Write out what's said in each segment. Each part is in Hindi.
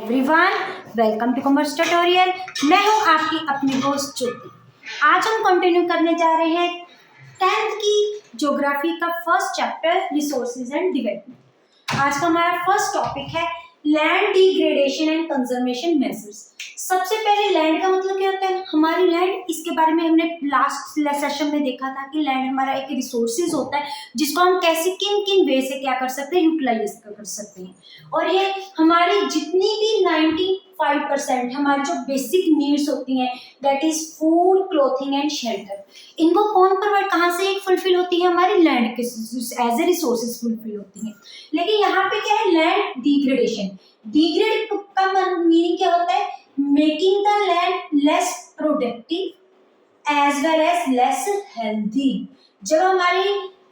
Everyone, welcome to commerce tutorial. मैं हूं आपकी अपनी दोस्त ज्योति। आज हम कंटिन्यू करने जा रहे हैं 10th की ज्योग्राफी का first chapter resources and development. आज का हमारा फर्स्ट टॉपिक है land degradation and conservation measures. सबसे पहले लैंड का मतलब क्या होता है, हमारी लैंड, इसके बारे में हमने लास्ट सेशन में देखा था कि लैंड हमारा एक रिसोर्सेज होता है जिसको हम कैसे किन किन वे से क्या कर सकते हैं, यूटिलाइज कर सकते हैं। और ये हमारी जितनी भी 95% हमारी जो बेसिक नीड्स होती हैं, that is food, clothing and shelter, इनको कौन प्रोवाइड, कहाँ से एक फुलफिल होती है, हमारी लैंड के एज ए रिसोर्सेज फुलफिल होती हैं। लेकिन यहाँ पे क्या है, लैंड डिग्रेडेशन। डिग्रेड का मीनिंग क्या होता है, making the land less productive as well as less healthy. जब हमारी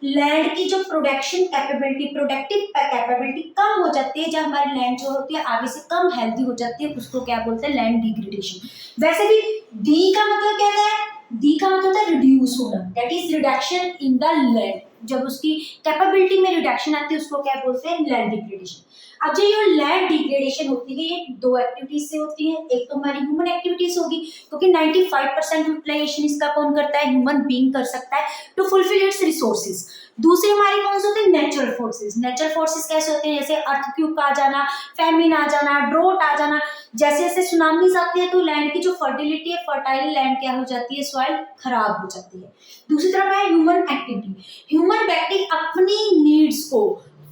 लैंड की जो प्रोडक्शन कैपेबिलिटी, प्रोडक्टिव कैपेबिलिटी कम हो जाती है, जब हमारी लैंड जो होती है आगे से कम हेल्दी हो जाती है, उसको क्या बोलते हैं, लैंड डिग्रेडेशन। वैसे भी डी का मतलब क्या है, डी का मतलब होता है रिड्यूस होना, that is reduction in the land. जब उसकी कैपेबिलिटी में रिडक्शन आती है उसको क्या बोलते हैं, लैंड डिग्रेडेशन। अब जो ये लैंड डिग्रेडेशन होती है ये दो एक्टिविटीज से होती है। एक तो हमारी ह्यूमन एक्टिविटीज होगी, क्योंकि 95% यूटिलाइजेशन इसका कौन करता है, ह्यूमन बीइंग कर सकता है टू फुलफिल इट्स रिसोर्सेज। दूसरी हमारी कौन से होते हैं, नेचुरल फोर्सेज। नेचुरल फोर्सेज कैसे होते हैं, जैसे अर्थक्वेक आ जाना, फैमिन आ जाना, ड्रोट आ जाना। जैसे जैसे सुनामीज आती है तो लैंड की जो फर्टिलिटी है, फर्टाइल लैंड क्या हो जाती है, सॉइल खराब हो जाती है। दूसरी तरफ है ह्यूमन एक्टिविटी। ह्यूमन व्यक्ति अपनी नीड्स को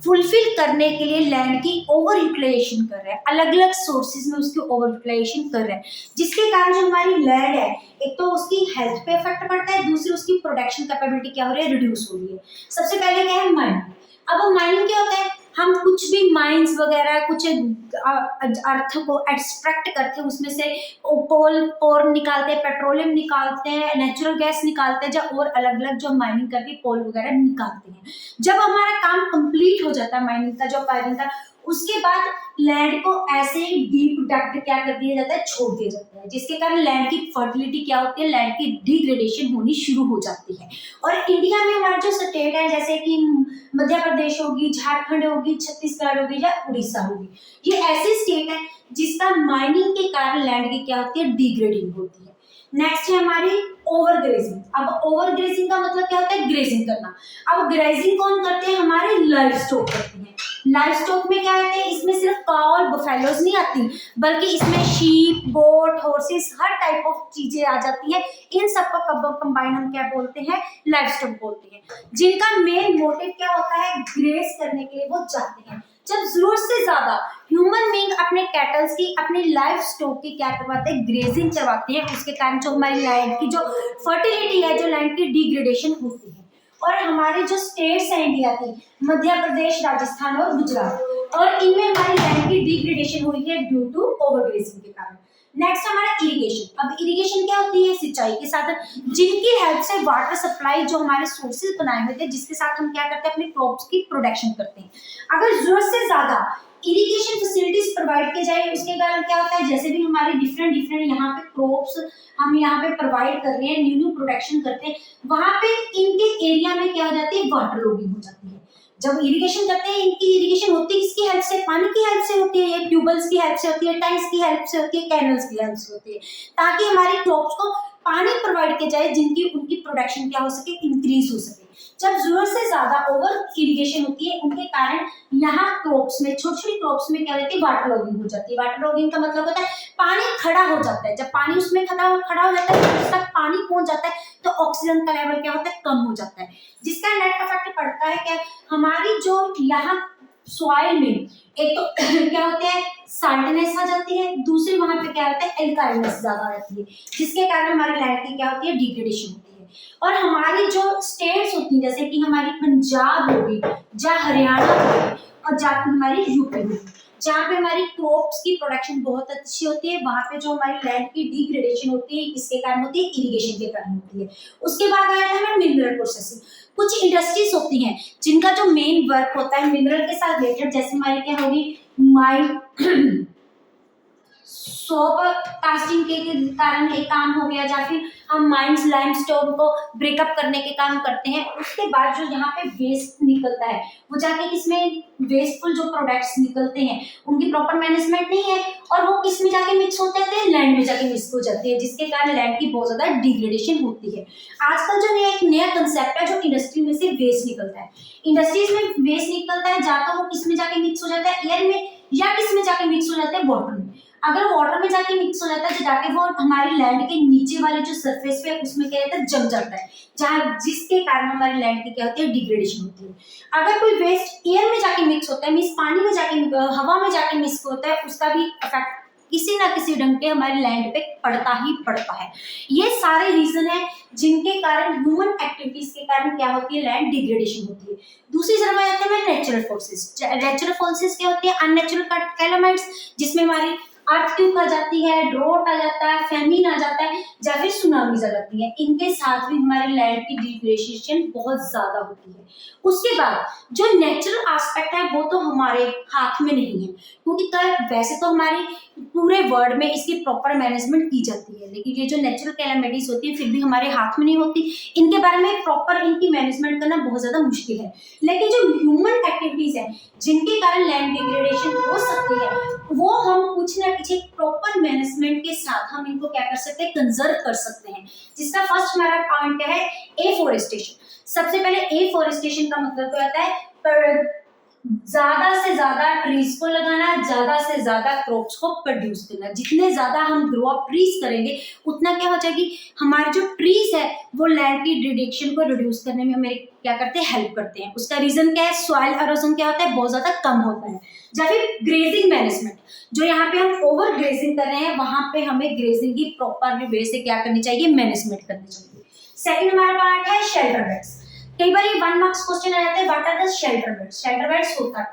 फुलफिल करने के लिए लैंड की ओवर यूटिलाइजेशन कर रहे हैं, अलग अलग सोर्सेज में उसकी ओवर यूटिलाइजेशन कर रहे हैं, जिसके कारण जो हमारी लैंड है, एक तो उसकी हेल्थ पे इफेक्ट पड़ता है, दूसरी उसकी प्रोडक्शन कैपेबिलिटी क्या हो रही है, रिड्यूस हो रही है। सबसे पहले क्या है, माइनिंग। अब माइनिंग क्या होता है, हम कुछ भी माइंस वगैरह कुछ अर्थ को एक्सट्रैक्ट करते हैं, उसमें से कोल निकालते हैं, पेट्रोलियम निकालते हैं, नेचुरल गैस निकालते हैं, जब और अलग अलग जो माइनिंग करके कोल वगैरह निकालते हैं। जब हमारा काम कंप्लीट हो जाता है माइनिंग का, जो पायरिंग का, उसके बाद लैंड को ऐसे ही डीप डक्ट क्या कर दिया जाता है, छोड़ दिया जाता है, जिसके कारण लैंड की फर्टिलिटी क्या होती है, लैंड की डिग्रेडेशन होनी शुरू हो जाती है। और इंडिया में हमारे जो स्टेट है, जैसे कि मध्य प्रदेश होगी, झारखंड होगी, छत्तीसगढ़ होगी या उड़ीसा होगी, ये ऐसी स्टेट है जिसका माइनिंग के कारण लैंड की क्या होती है, डिग्रेडिंग होती है। नेक्स्ट है हमारी ओवर ग्रेजिंग। अब ओवर ग्रेजिंग का मतलब क्या होता है, ग्रेजिंग करना। अब ग्रेजिंग कौन करते हैं, हमारे लाइव स्टॉक करते हैं। लाइव स्टॉक में क्या आते हैं, इसमें सिर्फ काउ और बफेलोज नहीं आती, बल्कि इसमें शीप, गोट, हॉर्सेस, हर टाइप ऑफ चीजें आ जाती है। इन सबको कंबाइन हम क्या बोलते हैं, लाइव स्टॉक बोलते हैं, जिनका मेन मोटिव क्या होता है, ग्रेज करने के लिए वो जाते हैं। जब जरूरत से ज्यादा ह्यूमन बीइंग अपने कैटल्स की, अपने लाइफ स्टॉक की क्या करवाते हैं, ग्रेजिंग करवाते हैं, उसके कारण जो हमारी लैंड की जो फर्टिलिटी है, जो लैंड की डिग्रेडेशन होती है। और हमारे जो स्टेट्स हैं इंडिया की, मध्य प्रदेश, राजस्थान और गुजरात, और इनमें हमारी लैंड की डिग्रेडेशन हुई है ड्यू टू ओवरग्रेजिंग के कारण। नेक्स्ट हमारा इरिगेशन। अब इरिगेशन क्या होती है, सिंचाई के साधन, जिनकी हेल्प से वाटर सप्लाई, जो हमारे सोर्सेज बनाए हुए थे, जिसके साथ हम क्या करते हैं, अपने क्रॉप्स की प्रोडक्शन करते हैं। अगर जरूरत से ज्यादा इरिगेशन फैसिलिटीज प्रोवाइड की जाए, उसके कारण क्या होता है, जैसे भी हमारे डिफरेंट यहाँ पे क्रॉप्स हम यहाँ पे प्रोवाइड कर रहे हैं, न्यू प्रोडक्शन करते हैं, वहां पे इनके एरिया में क्या हो जाती है, वाटर लॉगिंग हो जाती है। जब इरिगेशन करते हैं, इनकी इरिगेशन होती है किसकी हेल्प से, पानी की हेल्प से होती है, ये ट्यूबवेल्स की हेल्प से होती है, टैंक्स की हेल्प से होती है, कैनल्स की हेल्प से होती है, ताकि हमारी क्रॉप्स को पानी प्रोवाइड किया जाए, जिनकी उनकी प्रोडक्शन क्या हो सके, इंक्रीज हो सके। जब जरूरत से ज्यादा ओवर इरिगेशन होती है, उनके कारण यहाँ क्रॉप्स में, छोटी छोटी क्रॉप्स में क्या होती है, वाटर लॉगिंग हो जाती है। वाटर लॉगिंग का मतलब होता है पानी खड़ा हो जाता है। जब पानी उसमें खड़ा हो जाता है तो उस तक पानी पहुंच जाता है, तो ऑक्सीजन का लेवल क्या होता है, कम हो जाता है, जिसका नेट इफेक्ट पड़ता है क्या, हमारी जो यहाँ सॉइल में एक तो क्या होते हैं, साल्टनेस आ जाती है, दूसरी वहां पे क्या होता है, एल्काइलनेस ज्यादा रहती है, जिसके कारण हमारी लैंड की क्या होती है, डिग्रेडेशन होती है। और हमारी जो स्टेट्स होती है, जैसे कि हमारी पंजाब होगी, जहाँ हरियाणा होगी, और जहाँ हमारी यूपी होगी, जहाँ पे हमारी क्रॉप्स की प्रोडक्शन बहुत अच्छी होती है, वहां पे जो हमारी लैंड की डिग्रेडेशन होती है, किसके कारण होती है, इरिगेशन के कारण होती है। उसके बाद आया था हमें मिनरल प्रोसेसिंग। कुछ इंडस्ट्रीज होती हैं जिनका जो मेन वर्क होता है मिनरल के साथ रिलेटेड, जैसे हमारी क्या होगी, माइन सोप कास्टिंग के कारण एक काम हो गया, या फिर हम माइंस लाइमस्टोन को ब्रेकअप करने के काम करते हैं। उसके बाद जो यहाँ पे वेस्ट निकलता है वो जाके किसमें, वेस्टफुल जो प्रोडक्ट्स निकलते हैं उनकी प्रॉपर मैनेजमेंट नहीं है और वो किसमें जाके मिक्स होते हैं, लैंड में जाके मिक्स हो जाते हैं, जिसके कारण लैंड की बहुत ज्यादा डिग्रेडेशन होती है। आजकल जो एक नया कंसेप्ट है जो इंडस्ट्री में से वेस्ट निकलता है, इंडस्ट्रीज में वेस्ट निकलता है, जा तो वो किसमें जाके मिक्स हो जाता है, एयर में, या किसमें जाके मिक्स हो जाता है, वाटर में। अगर वाटर में जाके मिक्स हो जाता है तो जाके वो हमारी लैंड के नीचे वाले जो सरफेस पे उसमें क्या रहता है, जम जाता है, जहाँ जिसके कारण हमारी लैंड की क्या होती है, डिग्रेडेशन होती है। अगर कोई वेस्ट एयर में जाके मिक्स होता है, मींस पानी में जाके, हवा में जाके मिक्स होता है, उसका भी इफेक्ट किसी ना किसी ढंग के हमारे लैंड पे पड़ता ही पड़ता है। ये सारे रीजन है जिनके कारण ह्यूमन एक्टिविटीज के कारण क्या होती है, लैंड डिग्रेडेशन होती है। दूसरी तरफ आ जाते हैं नेचुरल फोर्सेस। नेचुरल फोर्सेस क्या होती है, अननेचुरल कैलामिटीज, जिसमें हमारी अर्थक्वेक आ जाती है, ड्रॉट आ जाता है, फेमिन आ जाता है, या फिर सुनामीज आ जाती है। इनके साथ भी हमारे लैंड की डिग्रेडेशन बहुत ज्यादा होती है। उसके बाद जो नेचुरल एस्पेक्ट है वो तो हमारे हाथ में नहीं है, क्योंकि वैसे तो हमारे पूरे वर्ल्ड में इसकी प्रॉपर मैनेजमेंट की जाती है, लेकिन ये जो नेचुरल कैलामिटीज होती है फिर भी हमारे हाथ में नहीं होती। इनके बारे में प्रॉपर इनकी मैनेजमेंट करना बहुत ज्यादा मुश्किल है। लेकिन जो ह्यूमन एक्टिविटीज है जिनके कारण लैंड डिग्रेडेशन हो सकती है, वो हम कुछ ना कुछ प्रॉपर मैनेजमेंट के साथ हम इनको क्या कर सकते हैं, कंजर्व कर सकते हैं। जिसका फर्स्ट हमारा पॉइंट क्या है, एफोरेस्टेशन। सबसे पहले एफोरेस्टेशन का मतलब क्या होता है, ज्यादा से ज्यादा ट्रीज को लगाना, ज्यादा से ज्यादा क्रॉप्स को प्रोड्यूस करना। जितने ज्यादा हम ग्रो अप ट्रीज करेंगे उतना क्या हो जाएगी, हमारे जो ट्रीज है वो लैंड की डिग्रेडेशन को रिड्यूस करने में हमें क्या करते हैं, हेल्प करते हैं। उसका रीजन क्या है, सॉइल एरोजन क्या होता है, बहुत ज्यादा कम होता है। या फिर ग्रेजिंग मैनेजमेंट, जो यहाँ पे हम ओवर ग्रेजिंग कर रहे हैं वहां पे हमें ग्रेजिंग की प्रॉपर वे से क्या करनी चाहिए, मैनेजमेंट करनी चाहिए। सेकंड हमारा पार्ट है शेल्टर बेड्स। कई बार ये 1 मार्क्स क्वेश्चन आ जाते हैं, what are the shelter beds. Shelter beds होता है,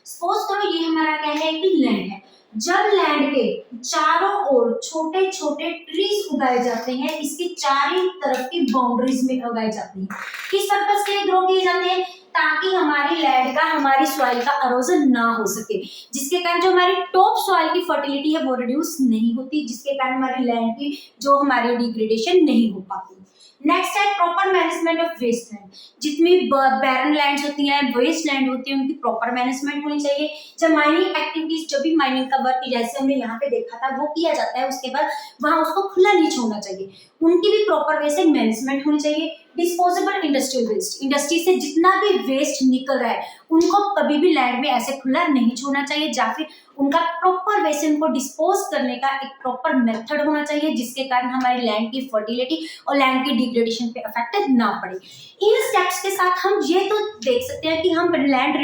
सपोज करो ये हमारा क्या है कि लैंड है। जब लैंड के चारों ओर छोटे छोटे ट्रीज उगाए जाते हैं, इसकी चारों तरफ की बाउंड्रीज में उगाए जाते हैं, किस पर्पस के लिए ग्रो किए जाते हैं, ताकि हमारी लैंड का, हमारी सॉइल का अरोजन ना हो सके, जिसके कारण जो हमारी टॉप सॉइल की फर्टिलिटी है वो रिड्यूस नहीं होती, जिसके कारण हमारी लैंड की जो हमारी डिग्रेडेशन नहीं हो पाती। नेक्स्ट है proper management of waste land. जितनी बैरन लैंड्स होती हैं, वेस्ट लैंड होती है, उनकी प्रॉपर मैनेजमेंट होनी चाहिए। जब माइनिंग एक्टिविटीज, जब भी माइनिंग का वर्क जैसे हमने यहाँ पे देखा था वो किया जाता है, उसके बाद वहां उसको खुला नहीं छोड़ना चाहिए, उनकी भी प्रॉपर वे से मैनेजमेंट होनी चाहिए। डिस्पोजेबल इंडस्ट्रियल वेस्ट, इंडस्ट्री से जितना भी वेस्ट निकल रहा है उनको कभी भी लैंड में ऐसे खुला नहीं छोड़ना चाहिए, या फिर उनका प्रॉपर वे से उनको डिस्पोज करने का एक प्रॉपर मेथड होना चाहिए, जिसके कारण हमारी लैंड की फर्टिलिटी और लैंड की डिग्रेडेशन पे अफेक्ट ना पड़े। इन स्टेप्स के साथ हम ये तो देख सकते हैं कि हम लैंड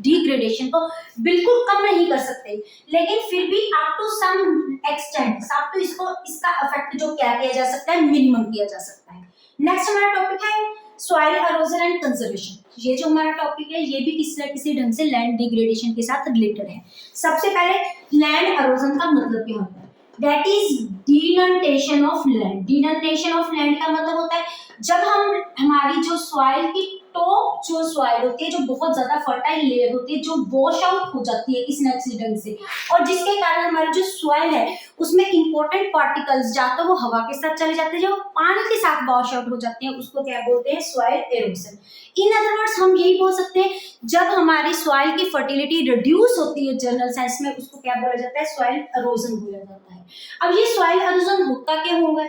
डिग्रेडेशन को बिल्कुल कम नहीं कर सकते, लेकिन फिर भी up to some extent, up to इसका अफेक्ट जो क्या किया जा सकता है, मिनिमम किया जा सकता है। नेक्स्ट हमारा टॉपिक है सॉइल एरोजन एंड कंजर्वेशन। ये जो हमारा टॉपिक है ये भी किसी न किसी ढंग से लैंड डिग्रेडेशन के साथ रिलेटेड है। सबसे पहले लैंड एरोजन का मतलब क्या होता है, that is denotation of land. Denotation of land का मतलब होता है जब हम, हमारी जो सॉइल की टॉप जो सॉइल होती है, जो बहुत ज्यादा फर्टाइल लेयर होती है, जो वॉश आउट हो जाती है किसी न किसी ढंग से, और जिसके कारण हमारी जो सॉइल है उसमें इंपॉर्टेंट पार्टिकल्स या तो वो हवा के साथ चले जाते हैं, जो पानी के साथ वॉश आउट हो जाते हैं, उसको क्या बोलते हैं, soil halogen. In other words हम यही बोल सकते हैं, जब हमारी सॉइल की फर्टिलिटी रिड्यूस होती है जनरल सेंस में, उसको क्या बोला जाता है, सॉइल एरोजन बोला जाता है। अब ये सॉइल एरोजन होता क्या होगा,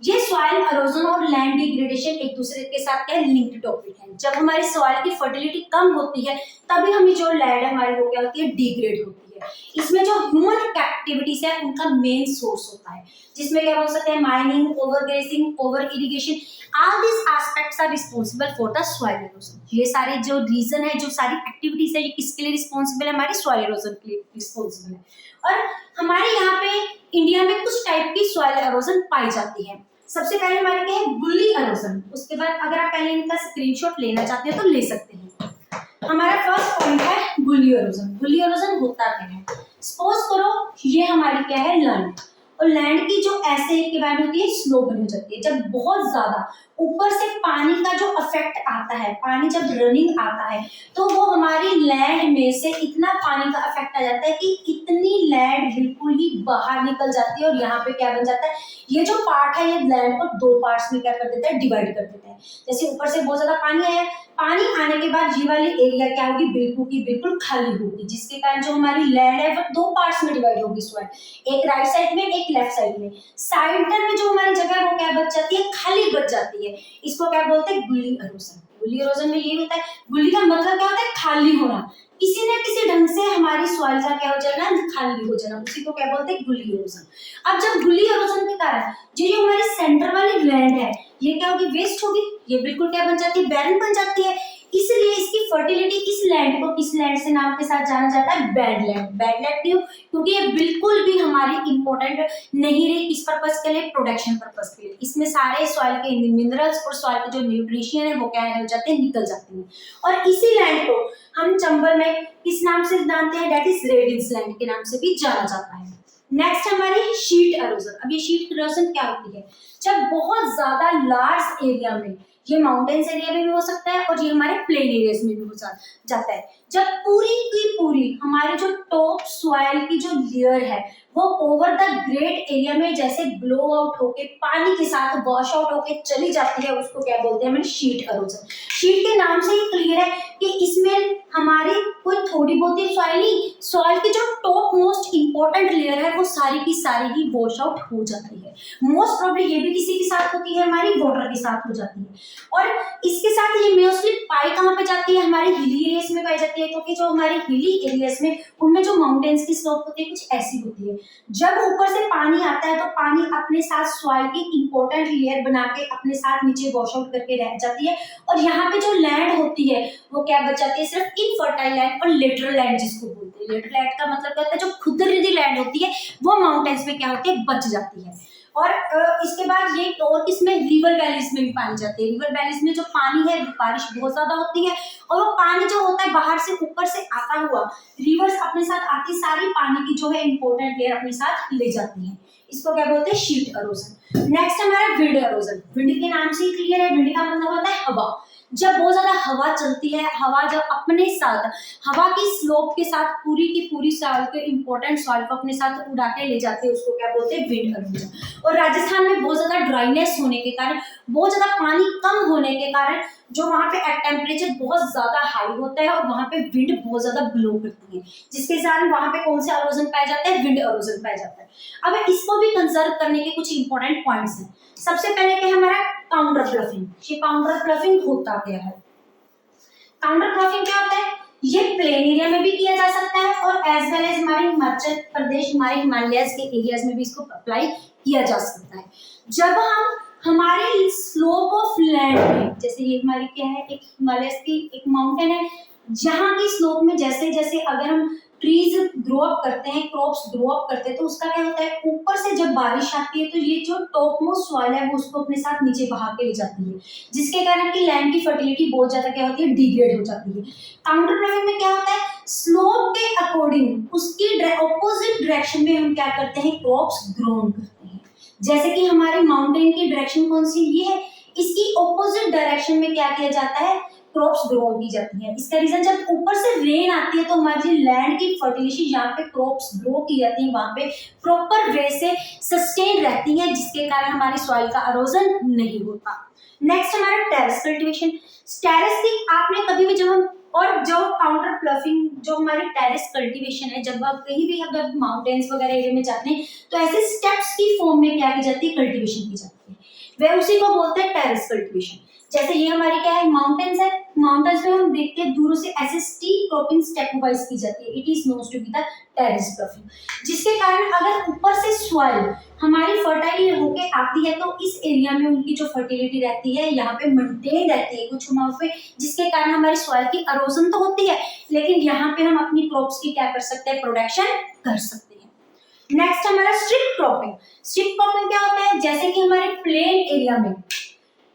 ये सॉइल एरोजन और लैंड डिग्रेडेशन एक दूसरे के साथ क्या लिंक्ड टॉपिक है। जब हमारी सॉइल की फर्टिलिटी कम होती है तभी हमें जो लैंड हमारी वो क्या होती है, डिग्रेड होती है। इसमें जो ह्यूमन एक्टिविटीज है उनका मेन सोर्स होता है, जिसमें क्या बोल सकते हैं, mining, over grazing, over irrigation, all this aspects are responsible for the soil erosion. ये सारे जो रीजन है, जो सारी एक्टिविटीज है, ये किसके लिए रिस्पांसिबल है, हमारी सॉइल एरोजन के लिए रिस्पांसिबल है। और हमारे यहाँ पे इंडिया में कुछ टाइप की सॉइल एरोजन पाई जाती है। सबसे पहले हमारे क्या है, बुली एरोजन। उसके बाद अगर आप पहले इनका स्क्रीनशॉट लेना चाहते हैं तो ले सकते हैं। हमारा फर्स्ट पॉइंट है बुली एरोजन। बुली एरोजन होता क्या है, सपोज करो ये हमारी क्या है, लैंड, और लैंड की जो ऐसे के बाद होती है, स्लो बनी हो जाती है। जब बहुत ज्यादा ऊपर से पानी का जो इफेक्ट आता है, पानी जब रनिंग आता है तो वो हमारी लैंड में से इतना पानी का इफेक्ट आ जाता है कि इतनी लैंड बिल्कुल ही बाहर निकल जाती है और यहाँ पे क्या बन जाता है, ये जो पार्ट है ये लैंड को दो पार्ट्स में क्या कर देता है, डिवाइड कर देता है। जैसे ऊपर से बहुत ज्यादा पानी आया, पानी आने के बाद ये वाली एरिया क्या होगी, बिल्कुल की बिल्कुल खाली होगी, जिसके कारण जो हमारी लैंड है वो दो पार्ट्स में डिवाइड होगी सॉइल, एक राइट साइड में एक लेफ्ट साइड में। साइडर में जो हमारी जगह है वो क्या बच जाती है, खाली बच जाती है। इसको क्या बोलते हैं, गुल्ली इरोजन। गुल्ली इरोजन में ये होता है, गुल्ली का मतलब क्या होता है, खाली होना, किसी न किसी ढंग से हमारी सॉइल का क्या हो जाना, खाली हो जाना, उसी को क्या बोलते हैं, गुल्ली इरोजन। अब जब गुल्ली इरोजन के कारण जो हमारी सेंटर वाली लैंड है ये क्या होगी, वेस्ट होगी, ये बिल्कुल क्या बन जाती है, बैरन बन जाती है। इसलिए इसकी फर्टिलिटी, इस लैंड को किस लैंड से नाम के साथ जाना जाता है, बैड लैंड। बैड लैंड क्यों, क्योंकि ये बिल्कुल भी हमारी इंपॉर्टेंट नहीं रही, किस पर्पस के लिए, प्रोडक्शन पर्पस के लिए। इसमें सारे सॉइल के मिनरल्स और सॉइल के जो न्यूट्रिशन है वो क्या हो जाते हैं, निकल जाते हैं। और इसी लैंड को हम चंबल में किस नाम से जानते हैं, दैट इज रेडियस लैंड के नाम से भी जाना जाता है। नेक्स्ट हमारी शीट इरोजन। अब ये शीट इरोजन क्या होती है, जब बहुत ज्यादा लार्ज एरिया में, ये माउंटेन्स एरिया में भी हो सकता है और ये हमारे प्लेन एरियाज में भी हो जाता है, जब पूरी की पूरी हमारी जो टॉप सॉइल की जो लेयर है वो ओवर द ग्रेट एरिया में जैसे ब्लो आउट होके पानी के साथ वॉश आउट होके चली जाती है, उसको क्या बोलते हैं, शीट इरोजन। शीट के नाम से ही क्लियर है कि इसमें हमारी कोई थोड़ी बहुत ही सॉइल नहीं, सॉइल की जो टॉप मोस्ट इंपॉर्टेंट लेयर है वो सारी की सारी ही वॉश आउट हो जाती है। मोस्ट प्रॉब्लम ये भी किसी के साथ होती है, हमारी वाटर के साथ हो जाती है। और इसके साथ ये मोस्टली पाई कहाँ पे जाती है, हमारी हिली एरियाज में पाई जाती है, क्योंकि जो हमारी हिली एरियाज में उनमें जो माउंटेन्स की स्लोप होती है कुछ ऐसी होती है, जब ऊपर से पानी आता है तो पानी अपने साथ सॉइल की इंपॉर्टेंट लेयर बना के अपने साथ नीचे वॉश आउट करके रह जाती है, और यहाँ पे जो लैंड होती है वो क्या बच जाती है, सिर्फ इनफर्टाइल लैंड और लेटरल लैंड जिसको बोलते हैं। लेटरल लैंड का मतलब क्या होता है, जो खुदरी लैंड होती है वो माउंटेन्स में क्या होती है, बच जाती है। और इसके बाद ये और इसमें रिवर वैलीज में भी पानी जाती है। रिवर वैलीज में जो पानी है, बारिश बहुत ज्यादा होती है और वो पानी जो होता है बाहर से ऊपर से आता हुआ, रिवर्स अपने साथ आती सारी पानी की जो है इंपॉर्टेंट लेयर अपने साथ ले जाती है, इसको क्या बोलते हैं, शीट इरोजन। नेक्स्ट हमारा विंड इरोजन। विंड के नाम से ही क्लियर है, विंड का मतलब होता है हवा। जब बहुत ज्यादा हवा चलती है, हवा जब अपने साथ हवा की स्लोप के साथ पूरी की पूरी सॉइल के इंपॉर्टेंट सॉइल को अपने साथ उड़ा के ले जाते हैं, उसको क्या बोलते हैं, विंड इरोजन। और राजस्थान में बहुत ज्यादा ड्राइनेस होने के कारण, बहुत ज्यादा पानी कम होने के कारण जो वहाँ पे टेम्परेचर बहुत ज्यादा हाई होता है और वहाँ पे विंड बहुत ज्यादा ब्लो करती है, जिसके कारण वहाँ पे कौन से इरोजन पाया जाता है, विंड इरोजन पाया जाता है। अब इसको भी कंजर्व करने के कुछ इंपॉर्टेंट पॉइंट्स हैं। सबसे पहले क्या हमारा काउंटर ब्लफिंग। ये काउंटर ब्लफिंग होता क्या है, काउंटर ब्लफिंग क्या होता है, ये प्लेन एरिया में भी किया जा सकता है और एज वेल एज हमारे हिमाचल प्रदेश, हमारे हिमालयस के एरियाज में भी इसको अप्लाई किया जा सकता है। जब हम हमारे स्लोप ऑफ लैंड में, जैसे ये हमारी क्या है, एक हिमालयस की एक माउंटेन है, जहाँ की स्लोप में जैसे जैसे अगर हम ट्रीज ग्रो अप करते हैं, क्रॉप्स ग्रो अप करते हैं, तो उसका क्या होता है, ऊपर से जब बारिश आती है तो ये जो टॉप मोस्ट सॉइल है वो उसको अपने साथ नीचे बहा के ले जाती है, जिसके कारण की लैंड की फर्टिलिटी बहुत ज्यादा क्या होती है, डिग्रेड हो जाती है। काउंटर ब्लफिंग में क्या होता है, स्लोप के अकॉर्डिंग उसकी ऑपोजिट डायरेक्शन में हम क्या करते हैं, क्रॉप्स ग्रो करते हैं। जैसे कि हमारे माउंटेन की डायरेक्शन कौन सी, ये है, इसकी ऑपोजिट डायरेक्शन में क्या किया जाता है, क्रॉप्स ग्रो की जाती है। इसका रीजन, जब ऊपर से रेन आती है तो हमारी लैंड की फर्टिलिटी जहाँ पे क्रॉप्स ग्रो की जाती है वहां पे प्रॉपर वे से सस्टेन रहती है, जिसके कारण हमारी सॉइल का इरोजन नहीं होता। नेक्स्ट हमारा टेरेस कल्टीवेशन। टेरेस की आपने कभी भी, जब हम और जो काउंटर ब्लफिंग, जो हमारी टेरेस कल्टीवेशन है, जब आप कहीं भी अगर माउंटेन्स वगैरह एरिया में जाते हैं तो ऐसे स्टेप्स की फॉर्म में क्या की जाती है, कल्टीवेशन की जाती है, वे उसी को बोलते हैं टेरेस कल्टीवेशन। जैसे ये हमारी क्या है, माउंटेन्स है, माउंटेन्स में हम देखते हैं दूरों से ऐसे स्टीप क्रॉपिंग स्टेप वाइज की जाती है, it is known to be the terrace bluffing, जिसके कारण अगर ऊपर से सॉइल हमारी फर्टाइल होके आती है तो इस एरिया में उनकी जो फर्टिलिटी रहती है यहाँ पे मेंटेन रहती है कुछ अमाउंट पे, जिसके कारण हमारी सॉइल की इरोजन तो होती है लेकिन यहाँ पे हम अपनी क्रॉप्स की क्या कर सकते हैं, प्रोडक्शन कर सकते हैं। नेक्स्ट हमारा स्ट्रिप क्रॉपिंग। स्ट्रिप क्रॉपिंग क्या होता है, जैसे कि हमारे प्लेन एरिया में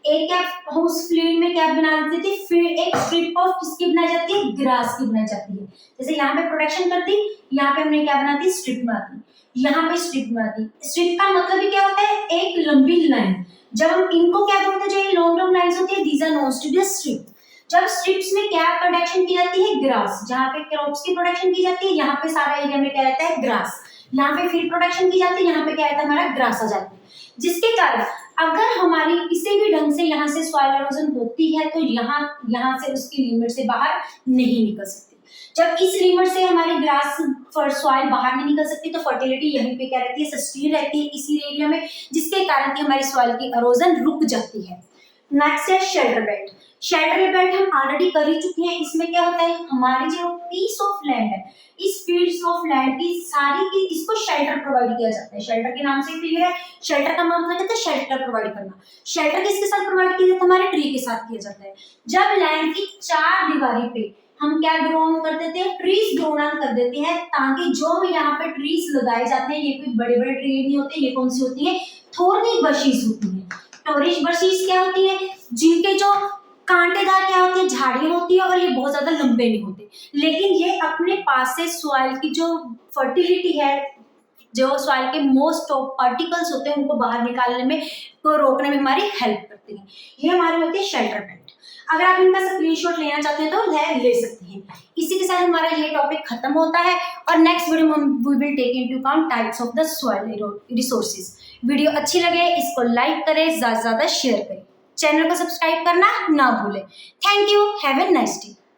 एक क्या, उस प्लेन में क्या बना देती थी, फिर एक स्ट्रिप ऑफ किसकी बनाई जाती है, ग्रास की बनाई जाती है। जैसे यहाँ पे प्रोडक्शन करती, यहाँ पे हमने क्या बनाती, स्ट्रिप बनाती, यहाँ पे स्ट्रिप बनाती। स्ट्रिप का मतलब ही क्या होता है, एक लंबी लाइन। जब हम इनको क्या बोलते हैं, जो ये लॉन्ग लॉन्ग लाइंस होती है, these are known to be strip. जब स्ट्रिप्स में क्या प्रोडक्शन की जाती है, ग्रास, जहाँ पे क्रॉप्स की प्रोडक्शन की जाती है, यहाँ पे सारा एरिया में क्या रहता है, ग्रास। यहाँ पे फीड प्रोडक्शन की जाती है, यहाँ पे क्या आता है हमारा ग्रास आ जाता है, जिसके कारण अगर हमारी किसी भी ढंग से यहाँ से सॉइल एरोजन होती है तो यहाँ से उसकी लिमिट से बाहर नहीं निकल सकती। जब इस लिमिट से हमारी ग्रास फॉर सॉइल बाहर नहीं निकल सकती तो फर्टिलिटी यहीं पे क्या रहती है, सस्टेन रहती है इसी एरिया में, जिसके कारण कि हमारी सॉइल की एरोजन रुक जाती है। नेक्स्ट है शेल्टर बेल्ट। शेल्टर बेल्ट हम ऑलरेडी कर ही चुके हैं। इसमें क्या होता है, हमारी जो पीस ऑफ लैंड है, इस पीस ऑफ लैंड की सारी की इसको शेल्टर प्रोवाइड किया जाता है। शेल्टर के नाम से क्लियर है, शेल्टर का मतलब क्या होता है, शेल्टर प्रोवाइड करना। शेल्टर किसके साथ प्रोवाइड किया जाता है, हमारे ट्री के साथ किया जाता है। जब लैंड की चार दीवारी पे हम क्या ग्रो ऑन कर देते हैं, ट्रीज ग्रो ऑन कर देते हैं, ताकि जो भी यहाँ पे ट्रीज लगाए जाते हैं, ये कोई बड़े बड़े ट्री नहीं होते, ये कौन सी होती है, थोर्नी बशीज होती है। टोरिश बशीज क्या होती है, जिनके जो कांटेदार क्या होती है, झाड़ियां होती है, और ये बहुत ज्यादा लंबे नहीं होते, लेकिन ये अपने पास से सॉइल की जो फर्टिलिटी है, जो सॉइल के मोस्ट ऑफ पार्टिकल्स होते हैं, उनको बाहर निकालने में, को रोकने में हमारी हेल्प करती है। ये हमारी होती है शेल्टर बेल्ट। अगर आप इनका स्क्रीनशॉट लेना चाहते हैं तो ले सकते हैं। इसी के साथ हमारा ये टॉपिक खत्म होता है, और नेक्स्ट वीडियो में we will take into account types of the soil resources. Video अच्छी लगे इसको लाइक करें, ज्यादा से ज्यादा शेयर करें, चैनल को सब्सक्राइब करना ना भूलें। Thank you, have a nice day.